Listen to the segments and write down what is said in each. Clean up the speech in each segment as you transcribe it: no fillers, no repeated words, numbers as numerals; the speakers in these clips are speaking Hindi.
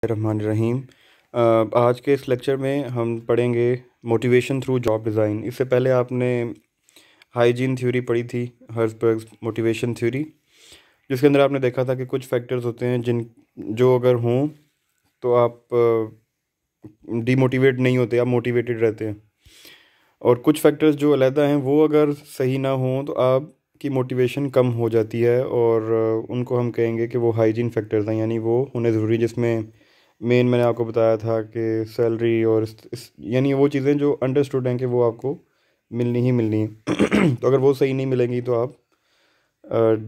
रहमान रहीम। आज के इस लेक्चर में हम पढ़ेंगे मोटिवेशन थ्रू जॉब डिज़ाइन। इससे पहले आपने हाइजीन थ्योरी पढ़ी थी, हर्ट्ज़बर्ग्स मोटिवेशन थ्योरी, जिसके अंदर आपने देखा था कि कुछ फैक्टर्स होते हैं जिन जो अगर हों तो आप डीमोटिवेट नहीं होते, आप मोटिवेटेड रहते हैं। और कुछ फैक्टर्स जो अलहदा हैं वो अगर सही ना हों तो आपकी मोटिवेशन कम हो जाती है, और उनको हम कहेंगे कि वो हाइजीन फैक्टर्स हैं, यानी वो होने ज़रूरी, जिसमें मेन मैंने आपको बताया था कि सैलरी और यानी वो चीज़ें जो अंडरस्टूड हैं कि वो आपको मिलनी ही मिलनी है। तो अगर वो सही नहीं मिलेंगी तो आप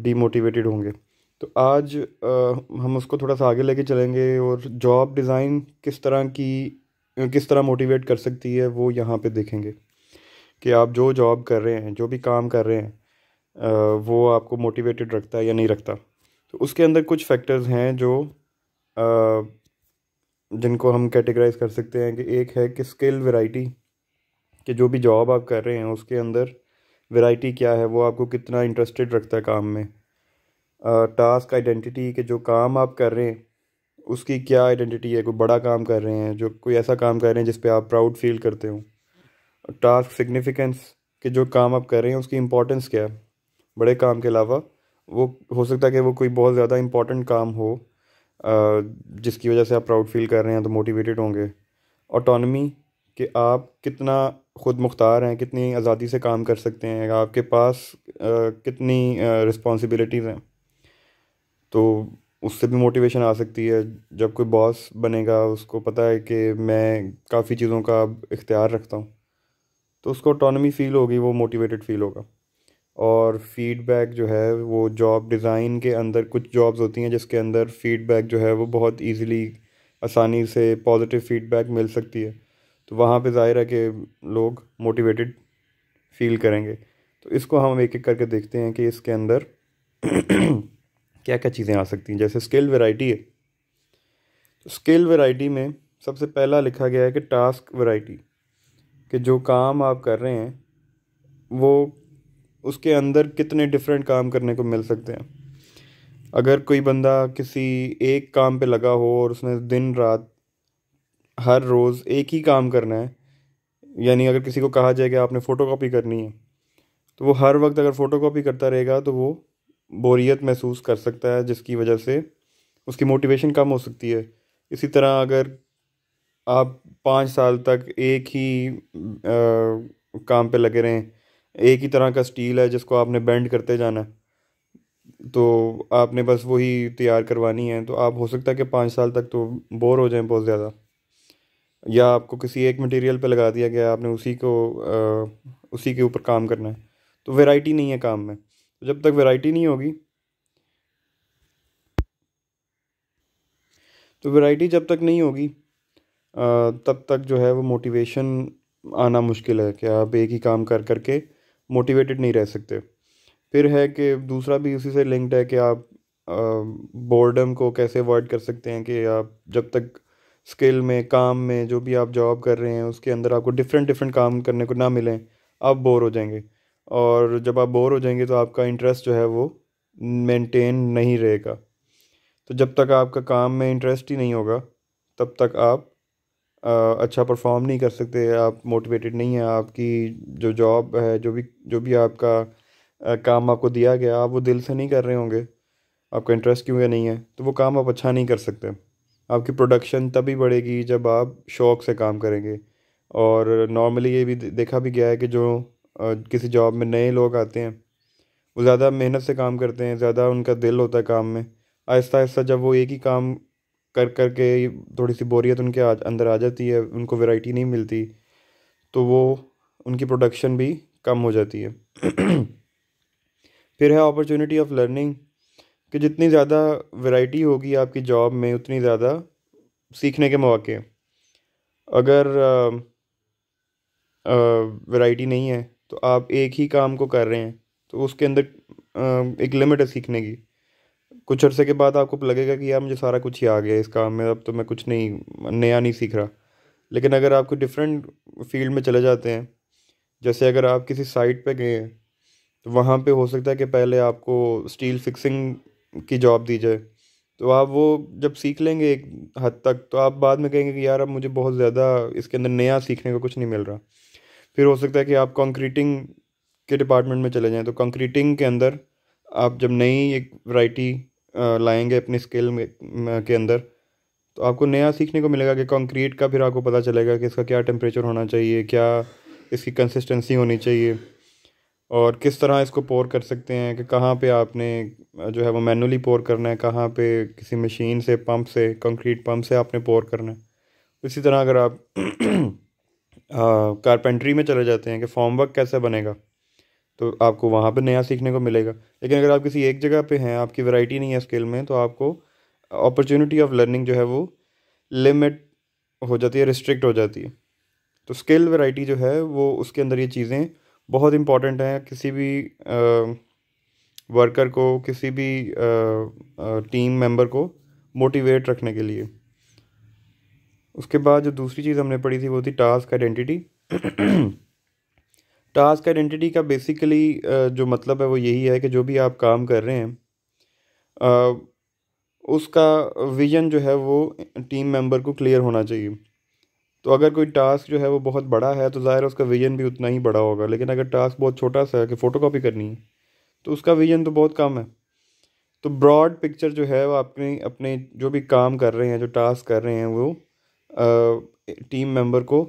डीमोटिवेटेड होंगे। तो आज हम उसको थोड़ा सा आगे लेके चलेंगे, और जॉब डिज़ाइन किस तरह मोटिवेट कर सकती है वो यहाँ पे देखेंगे कि आप जो जॉब कर रहे हैं, जो भी काम कर रहे हैं, वो आपको मोटिवेटेड रखता है या नहीं रखता। तो उसके अंदर कुछ फैक्टर्स हैं जो जिनको हम कैटेगराइज कर सकते हैं कि एक है कि स्किल वैरायटी, कि जो भी जॉब आप कर रहे हैं उसके अंदर वैरायटी क्या है, वो आपको कितना इंटरेस्टेड रखता है काम में। टास्क आइडेंटिटी, के जो काम आप कर रहे हैं उसकी क्या आइडेंटिटी है, कोई बड़ा काम कर रहे हैं, जो कोई ऐसा काम कर रहे हैं जिस पे आप प्राउड फील करते हो। टास्क सिग्निफिकेंस, कि जो काम आप कर रहे हैं उसकी इम्पोर्टेंस क्या है, बड़े काम के अलावा वो हो सकता है कि वो कोई बहुत ज़्यादा इम्पोर्टेंट काम हो, जिसकी वजह से आप प्राउड फील कर रहे हैं, तो मोटिवेटेड होंगे। ऑटोनमी, कि आप कितना खुद मुख्तार हैं, कितनी आज़ादी से काम कर सकते हैं, आपके पास कितनी रिस्पॉन्सिबिलिटीज़ हैं, तो उससे भी मोटिवेशन आ सकती है। जब कोई बॉस बनेगा उसको पता है कि मैं काफ़ी चीज़ों का अब इख्तियार रखता हूँ, तो उसको ऑटोनमी फ़ील होगी, वो मोटिवेटेड फ़ील होगा। और फीडबैक जो है वो जॉब डिज़ाइन के अंदर कुछ जॉब्स होती हैं जिसके अंदर फीडबैक जो है वो बहुत इजीली, आसानी से पॉजिटिव फीडबैक मिल सकती है, तो वहाँ पे ज़ाहिर है कि लोग मोटिवेटेड फील करेंगे। तो इसको हम एक एक करके देखते हैं कि इसके अंदर क्या क्या चीज़ें आ सकती हैं। जैसे स्किल वैरायटी है, तो स्किल वैरायटी में सबसे पहला लिखा गया है कि टास्क वैरायटी, कि जो काम आप कर रहे हैं वो उसके अंदर कितने डिफरेंट काम करने को मिल सकते हैं। अगर कोई बंदा किसी एक काम पे लगा हो और उसने दिन रात हर रोज़ एक ही काम करना है, यानी अगर किसी को कहा जाए कि आपने फ़ोटोकॉपी करनी है, तो वो हर वक्त अगर फ़ोटोकॉपी करता रहेगा तो वो बोरियत महसूस कर सकता है, जिसकी वजह से उसकी मोटिवेशन कम हो सकती है। इसी तरह अगर आप 5 साल तक एक ही काम पे लगे रहें, एक ही तरह का स्टील है जिसको आपने बेंड करते जाना है, तो आपने बस वही तैयार करवानी है, तो आप हो सकता है कि 5 साल तक तो बोर हो जाएं बहुत ज़्यादा। या आपको किसी एक मटेरियल पे लगा दिया गया, आपने उसी के ऊपर काम करना है, तो वैरायटी नहीं है काम में। तो जब तक वैरायटी नहीं होगी, तो वैरायटी जब तक नहीं होगी तब तक जो है वो मोटिवेशन आना मुश्किल है, कि आप एक ही काम कर करके मोटिवेटेड नहीं रह सकते। फिर है कि दूसरा भी उसी से लिंक्ड है कि आप बोर्डम को कैसे अवॉइड कर सकते हैं, कि आप जब तक स्किल में, काम में, जो भी आप जॉब कर रहे हैं उसके अंदर आपको डिफरेंट डिफरेंट काम करने को ना मिलें, आप बोर हो जाएंगे। और जब आप बोर हो जाएंगे तो आपका इंटरेस्ट जो है वो मेंटेन नहीं रहेगा। तो जब तक आपका काम में इंटरेस्ट ही नहीं होगा तब तक आप अ, अच्छा परफॉर्म नहीं कर सकते, आप मोटिवेटेड नहीं है। आपकी जो जॉब है, जो भी आपका काम आपको दिया गया, आप वो दिल से नहीं कर रहे होंगे, आपका इंटरेस्ट क्योंकि नहीं है, तो वो काम आप अच्छा नहीं कर सकते। आपकी प्रोडक्शन तभी बढ़ेगी जब आप शौक़ से काम करेंगे। और नॉर्मली ये भी देखा भी गया है कि जो किसी जॉब में नए लोग आते हैं वो ज़्यादा मेहनत से काम करते हैं, ज़्यादा उनका दिल होता है काम में। आहिस्ता आहिस्ता जब वो एक ही काम कर कर के थोड़ी सी बोरियत उनके अंदर आ जाती है, उनको वैरायटी नहीं मिलती, तो वो उनकी प्रोडक्शन भी कम हो जाती है। फिर है अपॉर्चुनिटी ऑफ लर्निंग, कि जितनी ज़्यादा वैरायटी होगी आपकी जॉब में उतनी ज़्यादा सीखने के मौके हैं। अगर वैरायटी नहीं है तो आप एक ही काम को कर रहे हैं, तो उसके अंदर एक लिमिट है सीखने की। कुछ अरसे के बाद आपको लगेगा कि यार मुझे सारा कुछ ही आ गया इस काम में, अब तो मैं कुछ नहीं नया नहीं सीख रहा। लेकिन अगर आपको डिफरेंट फील्ड में चले जाते हैं, जैसे अगर आप किसी साइट पे गए हैं, तो वहाँ पे हो सकता है कि पहले आपको स्टील फिक्सिंग की जॉब दी जाए, तो आप वो जब सीख लेंगे एक हद तक, तो आप बाद में कहेंगे कि यार अब मुझे बहुत ज़्यादा इसके अंदर नया सीखने को कुछ नहीं मिल रहा। फिर हो सकता है कि आप कंक्रीटिंग के डिपार्टमेंट में चले जाएं। तो कंक्रीटिंग के अंदर आप जब नई एक वैरायटी लाएंगे अपनी स्किल के अंदर, तो आपको नया सीखने को मिलेगा कि कंक्रीट का फिर आपको पता चलेगा कि इसका क्या टेम्परेचर होना चाहिए, क्या इसकी कंसिस्टेंसी होनी चाहिए, और किस तरह इसको पोर कर सकते हैं, कि कहाँ पे आपने जो है वो मैनुअली पोर करना है, कहाँ पे किसी मशीन से, पंप से, कंक्रीट पंप से आपने पोर करना है। इसी तरह अगर आप कारपेंट्री में चले जाते हैं कि फॉर्म वर्क कैसे बनेगा, तो आपको वहाँ पे नया सीखने को मिलेगा। लेकिन अगर आप किसी एक जगह पे हैं, आपकी वैरायटी नहीं है स्किल में, तो आपको अपॉर्चुनिटी ऑफ लर्निंग जो है वो लिमिट हो जाती है, रिस्ट्रिक्ट हो जाती है। तो स्किल वैरायटी जो है वो उसके अंदर ये चीज़ें बहुत इंपॉर्टेंट हैं किसी भी वर्कर को, किसी भी टीम मेंबर को मोटिवेट रखने के लिए। उसके बाद जो दूसरी चीज़ हमने पढ़ी थी वो थी टास्क आइडेंटिटी। टास्क आइडेंटिटी का बेसिकली जो मतलब है वो यही है कि जो भी आप काम कर रहे हैं, अ, उसका विजन जो है वो टीम मेंबर को क्लियर होना चाहिए। तो अगर कोई टास्क जो है वो बहुत बड़ा है, तो ज़ाहिर है उसका विजन भी उतना ही बड़ा होगा। लेकिन अगर टास्क बहुत छोटा सा है कि फ़ोटोकॉपी करनी है, तो उसका विजन तो बहुत कम है। तो ब्रॉड पिक्चर जो है वो अपने अपने जो भी काम कर रहे हैं, जो टास्क कर रहे हैं, वो टीम मेंबर को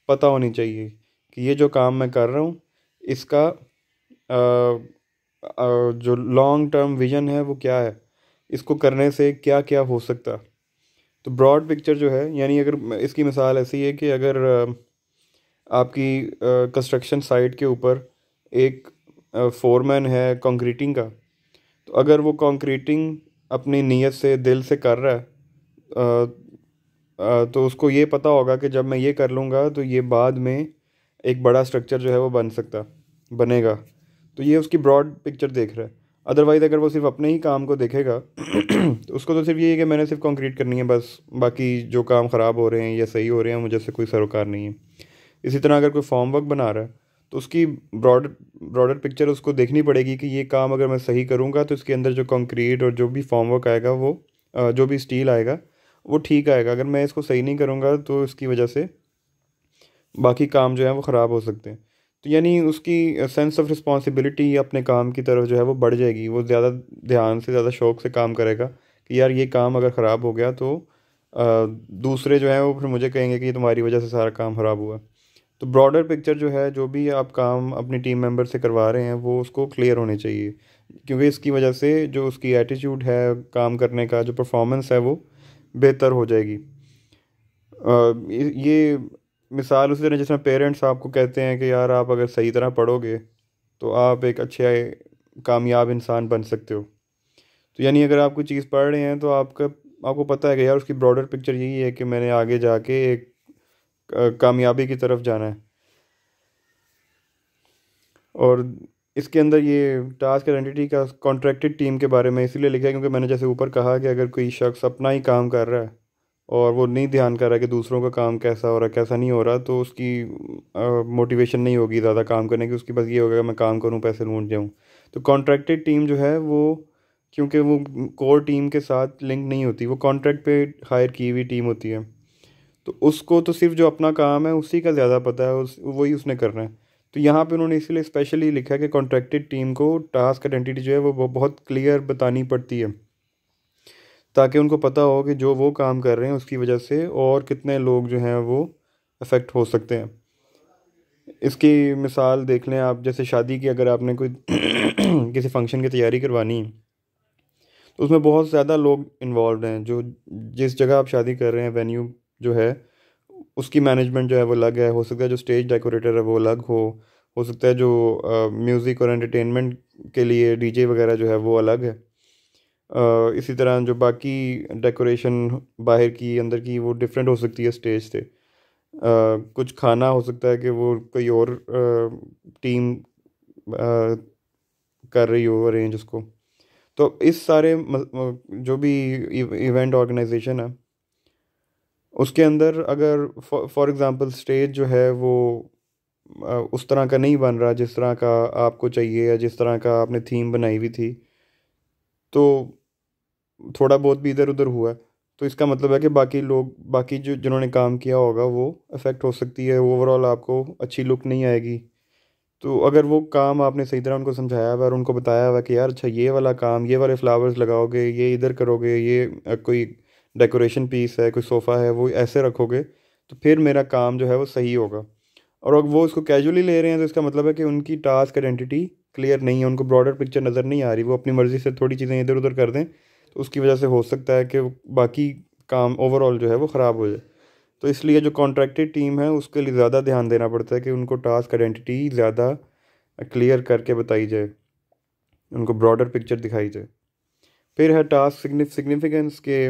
पता होनी चाहिए कि ये जो काम मैं कर रहा हूँ, इसका जो लॉन्ग टर्म विजन है वो क्या है, इसको करने से क्या क्या हो सकता। तो ब्रॉड पिक्चर जो है, यानी अगर इसकी मिसाल ऐसी है कि अगर आपकी कंस्ट्रक्शन साइट के ऊपर एक फोरमैन है कंक्रीटिंग का, तो अगर वो कंक्रीटिंग अपनी नीयत से, दिल से कर रहा है, तो उसको ये पता होगा कि जब मैं ये कर लूँगा तो ये बाद में एक बड़ा स्ट्रक्चर जो है वो बनेगा। तो ये उसकी ब्रॉड पिक्चर देख रहा है। अदरवाइज़ अगर वो सिर्फ अपने ही काम को देखेगा तो उसको तो सिर्फ ये है कि मैंने सिर्फ कंक्रीट करनी है बस, बाकी जो काम ख़राब हो रहे हैं या सही हो रहे हैं मुझे से कोई सरोकार नहीं है। इसी तरह अगर कोई फॉर्म वर्क बना रहा है, तो उसकी ब्रॉडर पिक्चर उसको देखनी पड़ेगी कि ये काम अगर मैं सही करूँगा तो इसके अंदर जो कंक्रीट और जो भी फॉर्म वर्क आएगा वो जो भी स्टील आएगा वो ठीक आएगा। अगर मैं इसको सही नहीं करूँगा तो इसकी वजह से बाकी काम जो है वो ख़राब हो सकते हैं। तो यानी उसकी सेंस ऑफ रिस्पॉन्सिबिलिटी अपने काम की तरफ जो है वो बढ़ जाएगी। वो ज़्यादा ध्यान से, ज़्यादा शौक़ से काम करेगा कि यार ये काम अगर ख़राब हो गया तो दूसरे जो हैं वो फिर मुझे कहेंगे कि तुम्हारी वजह से सारा काम ख़राब हुआ। तो ब्रॉडर पिक्चर जो है, जो भी आप काम अपनी टीम मेंबर से करवा रहे हैं वो उसको क्लियर होने चाहिए, क्योंकि इसकी वजह से जो उसकी एटीट्यूड है काम करने का, जो परफॉर्मेंस है वो बेहतर हो जाएगी। ये मिसाल उसी तरह जिस तरह पेरेंट्स आपको कहते हैं कि यार आप अगर सही तरह पढ़ोगे तो आप एक अच्छे कामयाब इंसान बन सकते हो। तो यानी अगर आप कोई चीज़ पढ़ रहे हैं तो आपको पता है कि यार उसकी ब्रॉडर पिक्चर यही है कि मैंने आगे जाके एक कामयाबी की तरफ जाना है। और इसके अंदर ये टास्क आइडेंटिटी का कॉन्ट्रैक्टेड टीम के बारे में इसीलिए लिखा है क्योंकि मैंने जैसे ऊपर कहा कि अगर कोई शख्स अपना ही काम कर रहा है और वो नहीं ध्यान कर रहा है कि दूसरों का काम कैसा हो रहा है कैसा नहीं हो रहा, तो उसकी मोटिवेशन नहीं होगी ज़्यादा काम करने की। उसकी बस ये होगा मैं काम करूँ, पैसे लूट जाऊँ। तो कॉन्ट्रैक्टेड टीम जो है वो, क्योंकि वो कोर टीम के साथ लिंक नहीं होती, वो कॉन्ट्रैक्ट पे हायर की हुई टीम होती है, तो उसको तो सिर्फ जो अपना काम है उसी का ज़्यादा पता है, वही उसने करना है। तो यहाँ पे उन्होंने इसीलिए स्पेशली लिखा है कि कॉन्ट्रैक्टेड टीम को टास्क आइडेंटिटी जो है वो बहुत क्लियर बतानी पड़ती है, ताकि उनको पता हो कि जो वो काम कर रहे हैं उसकी वजह से और कितने लोग जो हैं वो अफेक्ट हो सकते हैं। इसकी मिसाल देख लें आप, जैसे शादी की अगर आपने कोई किसी फंक्शन की तैयारी करवानी है, तो उसमें बहुत ज़्यादा लोग इन्वॉल्व हैं। जो जिस जगह आप शादी कर रहे हैं, वेन्यू जो है उसकी मैनेजमेंट जो है वो अलग है। हो सकता है जो स्टेज डेकोरेटर है वो अलग हो सकता है जो म्यूज़िक और एंटरटेनमेंट के लिए डीजे वगैरह जो है वो अलग है। इसी तरह जो बाकी डेकोरेशन बाहर की अंदर की वो डिफरेंट हो सकती है स्टेज से। कुछ खाना हो सकता है कि वो कोई और टीम कर रही हो अरेंज उसको। तो इस सारे जो भी इवेंट ऑर्गेनाइजेशन है उसके अंदर अगर फॉर एग्ज़ाम्पल स्टेज जो है वो उस तरह का नहीं बन रहा जिस तरह का आपको चाहिए या जिस तरह का आपने थीम बनाई हुई थी, तो थोड़ा बहुत भी इधर उधर हुआ तो इसका मतलब है कि बाकी लोग, बाकी जो जिन्होंने काम किया होगा वो अफेक्ट हो सकती है, ओवरऑल आपको अच्छी लुक नहीं आएगी। तो अगर वो काम आपने सही तरह उनको समझाया हुआ और उनको बताया हुआ कि यार अच्छा ये वाला काम, ये वाले फ्लावर्स लगाओगे, ये इधर करोगे, ये कोई डेकोरेशन पीस है, कोई सोफ़ा है, वो ऐसे रखोगे तो फिर मेरा काम जो है वो सही होगा। और अगर वो उसको कैजुअली ले रहे हैं तो इसका मतलब है कि उनकी टास्क आइडेंटिटी क्लियर नहीं है, उनको ब्रॉडर पिक्चर नज़र नहीं आ रही, वो अपनी मर्ज़ी से थोड़ी चीज़ें इधर उधर कर दें तो उसकी वजह से हो सकता है कि बाकी काम ओवरऑल जो है वो ख़राब हो जाए। तो इसलिए जो कॉन्ट्रैक्टेड टीम है उसके लिए ज़्यादा ध्यान देना पड़ता है कि उनको टास्क आइडेंटिटी ज़्यादा क्लियर करके बताई जाए, उनको ब्रॉडर पिक्चर दिखाई जाए। फिर है टास्क सिग्निफिकेंस के,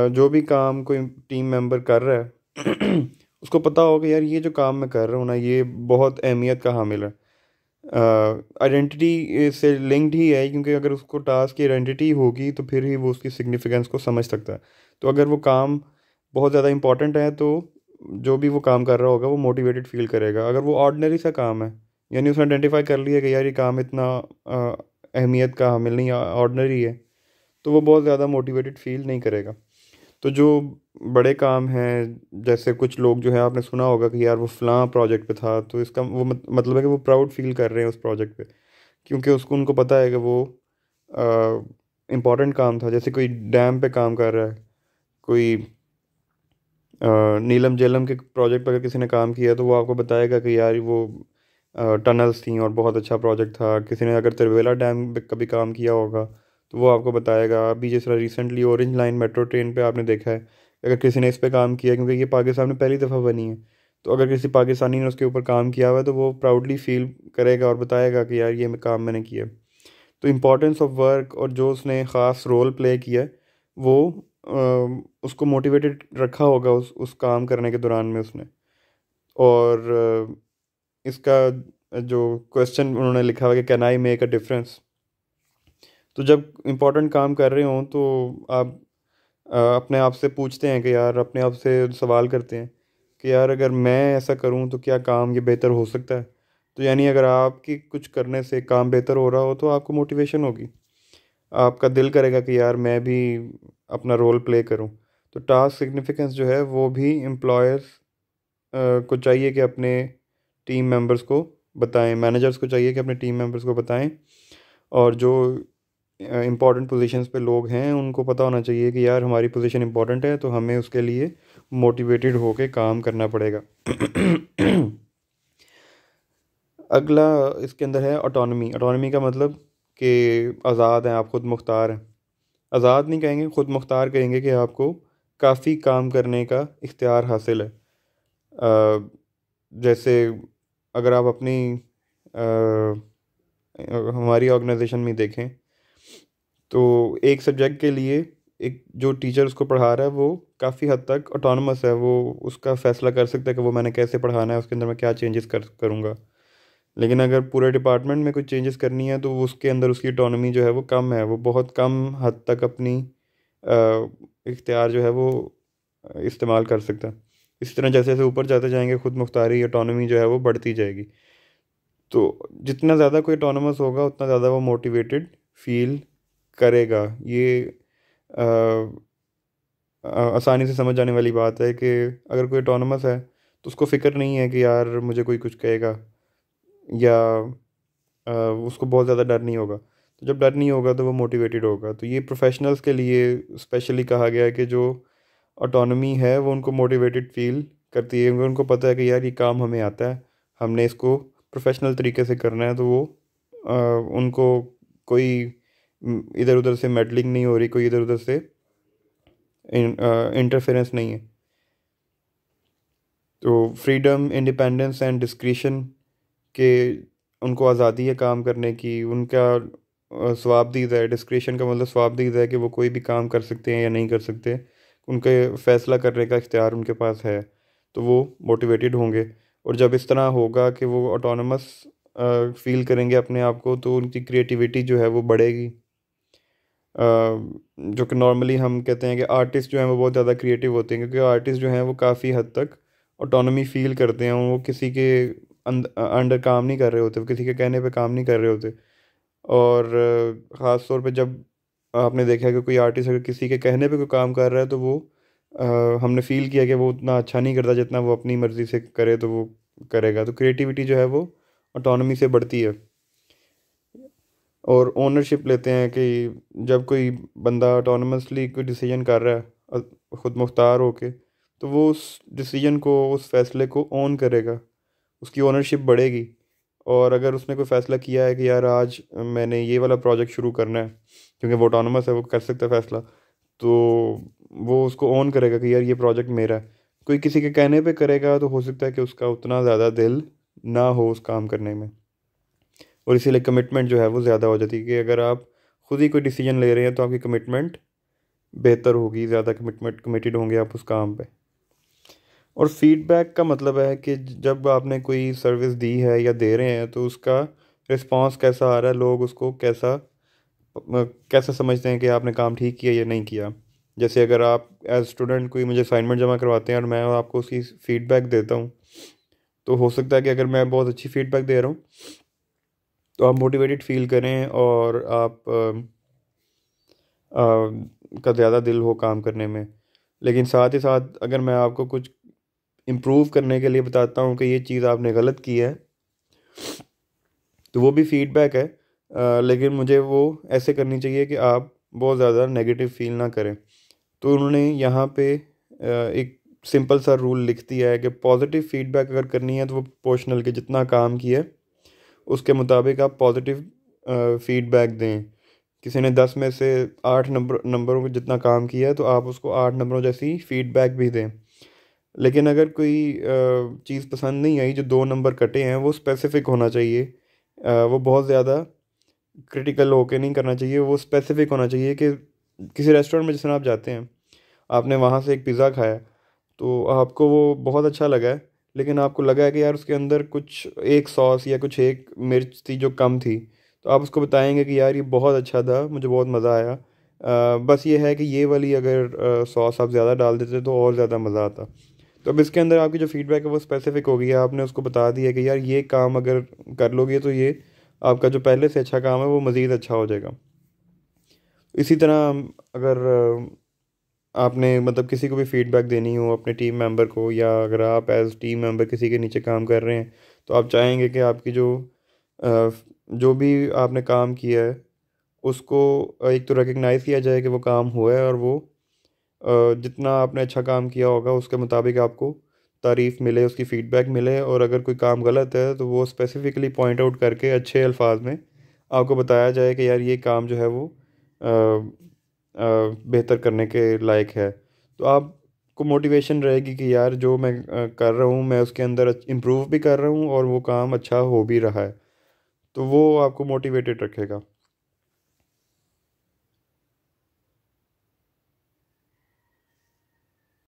जो भी काम कोई टीम मेंबर कर रहा है उसको पता हो कि यार ये जो काम मैं कर रहा हूँ ना ये बहुत अहमियत का हामिल है, आइडेंटिटी से लिंक्ड ही है, क्योंकि अगर उसको टास्क की आइडेंटिटी होगी तो फिर ही वो उसकी सिग्निफिकेंस को समझ सकता है। तो अगर वो काम बहुत ज़्यादा इंपॉर्टेंट है तो जो भी वो काम कर रहा होगा वो मोटिवेटेड फील करेगा। अगर वो ऑर्डिनरी सा काम है, यानी उसने आइडेंटिफाई कर लिया कि यार ये काम इतना अहमियत का हामिल नहीं, ऑर्डिनरी है, तो वो बहुत ज़्यादा मोटिवेटेड फील नहीं करेगा। तो जो बड़े काम हैं, जैसे कुछ लोग जो है आपने सुना होगा कि यार वो फ़लाँ प्रोजेक्ट पे था, तो इसका वो मतलब है कि वो प्राउड फील कर रहे हैं उस प्रोजेक्ट पे, क्योंकि उसको उनको पता है कि वो इम्पोर्टेंट काम था। जैसे कोई डैम पे काम कर रहा है, कोई नीलम झेलम के प्रोजेक्ट पर अगर किसी ने काम किया तो वो आपको बताएगा कि यार वो टनल्स थी और बहुत अच्छा प्रोजेक्ट था। किसी ने अगर तिरुवेला डैम पे कभी काम किया होगा तो वो आपको बताएगा। अभी जिस तरह recently orange line metro train पे आपने देखा है, अगर किसी ने इस पे काम किया, क्योंकि ये पाकिस्तान में पहली दफ़ा बनी है, तो अगर किसी पाकिस्तानी ने उसके ऊपर काम किया हुआ है तो वो प्राउडली फील करेगा और बताएगा कि यार ये काम मैंने किया। तो इम्पोर्टेंस ऑफ वर्क और जो उसने ख़ास रोल प्ले किया है वो उसको मोटिवेटेड रखा होगा उस काम करने के दौरान में उसने। और इसका जो क्वेश्चन उन्होंने लिखा हुआ कि can I make a difference, तो जब इम्पोर्टेंट काम कर रहे हों तो आप अपने आप से पूछते हैं कि यार, अपने आप से सवाल करते हैं कि यार अगर मैं ऐसा करूं तो क्या काम ये बेहतर हो सकता है। तो यानी अगर आपकी कुछ करने से काम बेहतर हो रहा हो तो आपको मोटिवेशन होगी, आपका दिल करेगा कि यार मैं भी अपना रोल प्ले करूं। तो टास्क सिग्निफिकेंस जो है वो भी एम्प्लॉयर्स को चाहिए कि अपने टीम मेंबर्स को बताएं, मैनेजर्स को चाहिए कि अपने टीम मेंबर्स को बताएं। और जो इम्पोर्टेंट पोजीशंस पे लोग हैं उनको पता होना चाहिए कि यार हमारी पोजीशन इम्पोर्टेंट है तो हमें उसके लिए मोटिवेटेड होके काम करना पड़ेगा। अगला इसके अंदर है ऑटोनमी। ऑटोनमी का मतलब कि आज़ाद हैं आप, खुद मुख्तार हैं। आज़ाद नहीं कहेंगे, खुद मुख्तार कहेंगे कि आपको काफ़ी काम करने का इख्तियार हासिल है। जैसे अगर आप अपनी हमारी ऑर्गेनाइजेशन में देखें तो एक सब्जेक्ट के लिए एक जो टीचर उसको पढ़ा रहा है वो काफ़ी हद तक ऑटोनमस है, वो उसका फ़ैसला कर सकता है कि वो मैंने कैसे पढ़ाना है, उसके अंदर मैं क्या चेंजेस करूँगा। लेकिन अगर पूरे डिपार्टमेंट में कुछ चेंजेस करनी है तो उसके अंदर उसकी ऑटोनमी जो है वो कम है, वो बहुत कम हद तक अपनी इख्तियार जो है वो इस्तेमाल कर सकता है। इस तरह जैसे जैसे ऊपर जाते जाएंगे खुद मुख्तारी ऑटोनमी जो है वो बढ़ती जाएगी। तो जितना ज़्यादा कोई ऑटोनमस होगा उतना ज़्यादा वो मोटिवेटेड फील करेगा। ये अ, आसानी से समझ आने वाली बात है कि अगर कोई ऑटोनमस है तो उसको फ़िक्र नहीं है कि यार मुझे कोई कुछ कहेगा, या अ, उसको बहुत ज़्यादा डर नहीं होगा। तो जब डर नहीं होगा तो वो मोटिवेटेड होगा। तो ये प्रोफेशनल्स के लिए स्पेशली कहा गया है कि जो ऑटोनमी है वो उनको मोटिवेटेड फील करती है, क्योंकि उनको पता है कि यार ये काम हमें आता है, हमने इसको प्रोफेशनल तरीके से करना है। तो वो उनको कोई इधर उधर से मेडलिंग नहीं हो रही, कोई इधर उधर से इंटरफेरेंस नहीं है। तो फ्रीडम, इंडिपेंडेंस एंड डिस्क्रिशन के उनको आज़ादी है काम करने की, उनका स्वाबदीद है। डिस्क्रिशन का मतलब स्वाबदीद है कि वो कोई भी काम कर सकते हैं या नहीं कर सकते, उनके फ़ैसला करने का इख्तियार उनके पास है। तो वो मोटिवेटेड होंगे। और जब इस तरह होगा कि वो ऑटोनमस फील करेंगे अपने आप को तो उनकी क्रिएटिविटी जो है वो बढ़ेगी। जो कि नॉर्मली हम कहते हैं कि आर्टिस्ट जो हैं वो बहुत ज़्यादा क्रिएटिव होते हैं, क्योंकि आर्टिस्ट जो हैं वो काफ़ी हद तक ऑटोनॉमी फील करते हैं। वो किसी के अंडर काम नहीं कर रहे होते, वो किसी के कहने पे काम नहीं कर रहे होते। और ख़ास तौर पे जब आपने देखा है कि कोई आर्टिस्ट अगर किसी के कहने पे कोई काम कर रहा है तो वो हमने फील किया कि वो उतना अच्छा नहीं करता जितना वो अपनी मर्ज़ी से करे तो वो करेगा। तो क्रिएटिविटी जो है वो ऑटोनॉमी से बढ़ती है। और ओनरशिप लेते हैं कि जब कोई बंदा ऑटोनमसली कोई डिसीजन कर रहा है ख़ुद मुख्तार होके, तो वो उस डिसीजन को, उस फैसले को ओन करेगा, उसकी ओनरशिप बढ़ेगी। और अगर उसने कोई फ़ैसला किया है कि यार आज मैंने ये वाला प्रोजेक्ट शुरू करना है, क्योंकि वो ऑटोनमस है, वो कर सकता है फ़ैसला, तो वो उसको ओन करेगा कि यार ये प्रोजेक्ट मेरा है। कोई किसी के कहने पे करेगा तो हो सकता है कि उसका उतना ज़्यादा दिल ना हो उस काम करने में, और इसीलिए कमिटमेंट जो है वो ज़्यादा हो जाती है कि अगर आप खुद ही कोई डिसीजन ले रहे हैं तो आपकी कमिटमेंट बेहतर होगी, ज़्यादा कमिटेड होंगे आप उस काम पे। और फीडबैक का मतलब है कि जब आपने कोई सर्विस दी है या दे रहे हैं तो उसका रिस्पांस कैसा आ रहा है, लोग उसको कैसा कैसा समझते हैं कि आपने काम ठीक किया या नहीं किया। जैसे अगर आप एज स्टूडेंट कोई मुझे असाइनमेंट जमा करवाते हैं और मैं आपको उसकी फ़ीडबैक देता हूँ, तो हो सकता है कि अगर मैं बहुत अच्छी फ़ीडबैक दे रहा हूँ तो आप मोटिवेटेड फील करें और आप का ज़्यादा दिल हो काम करने में। लेकिन साथ ही साथ अगर मैं आपको कुछ इम्प्रूव करने के लिए बताता हूँ कि ये चीज़ आपने गलत की है, तो वो भी फीडबैक है। लेकिन मुझे वो ऐसे करनी चाहिए कि आप बहुत ज़्यादा नेगेटिव फील ना करें। तो उन्होंने यहाँ पे एक सिंपल सा रूल लिख दिया है कि पॉजिटिव फीडबैक अगर करनी है तो वो प्रोपोर्शनल के जितना काम किया है उसके मुताबिक आप पॉजिटिव फीडबैक दें। किसी ने 10 में से 8 नंबरों को जितना काम किया है तो आप उसको 8 नंबरों जैसी फीडबैक भी दें। लेकिन अगर कोई चीज़ पसंद नहीं आई, जो 2 नंबर कटे हैं, वो स्पेसिफिक होना चाहिए। वो बहुत ज़्यादा क्रिटिकल होके नहीं करना चाहिए, वो स्पेसिफिक होना चाहिए कि किसी रेस्टोरेंट में जिस आप जाते हैं, आपने वहाँ से एक पिज़्ज़ा खाया तो आपको वो बहुत अच्छा लगा है, लेकिन आपको लगा है कि यार उसके अंदर कुछ एक सॉस या कुछ एक मिर्च थी जो कम थी, तो आप उसको बताएंगे कि यार ये बहुत अच्छा था, मुझे बहुत मज़ा आया, बस ये है कि ये वाली अगर सॉस आप ज़्यादा डाल देते तो और ज़्यादा मज़ा आता। तो अब इसके अंदर आपकी जो फीडबैक है वो स्पेसिफिक होगी, आपने उसको बता दिया कि यार ये काम अगर कर लोगे तो ये आपका जो पहले से अच्छा काम है वो मज़ीद अच्छा हो जाएगा। इसी तरह अगर आपने मतलब किसी को भी फीडबैक देनी हो अपने टीम मेंबर को, या अगर आप एज टीम मेंबर किसी के नीचे काम कर रहे हैं, तो आप चाहेंगे कि आपकी अ, जो भी आपने काम किया है उसको एक तो रिकग्नाइज़ किया जाए कि वो काम हुआ है, और वो जितना आपने अच्छा काम किया होगा उसके मुताबिक आपको तारीफ़ मिले, उसकी फ़ीडबैक मिले। और अगर कोई काम गलत है तो वो स्पेसिफ़िकली पॉइंट आउट करके अच्छे अल्फाज में आपको बताया जाए कि यार ये काम जो है वो बेहतर करने के लायक है। तो आपको मोटिवेशन रहेगी कि यार जो मैं कर रहा हूँ मैं उसके अंदर इम्प्रूव भी कर रहा हूँ और वो काम अच्छा हो भी रहा है, तो वो आपको मोटिवेटेड रखेगा।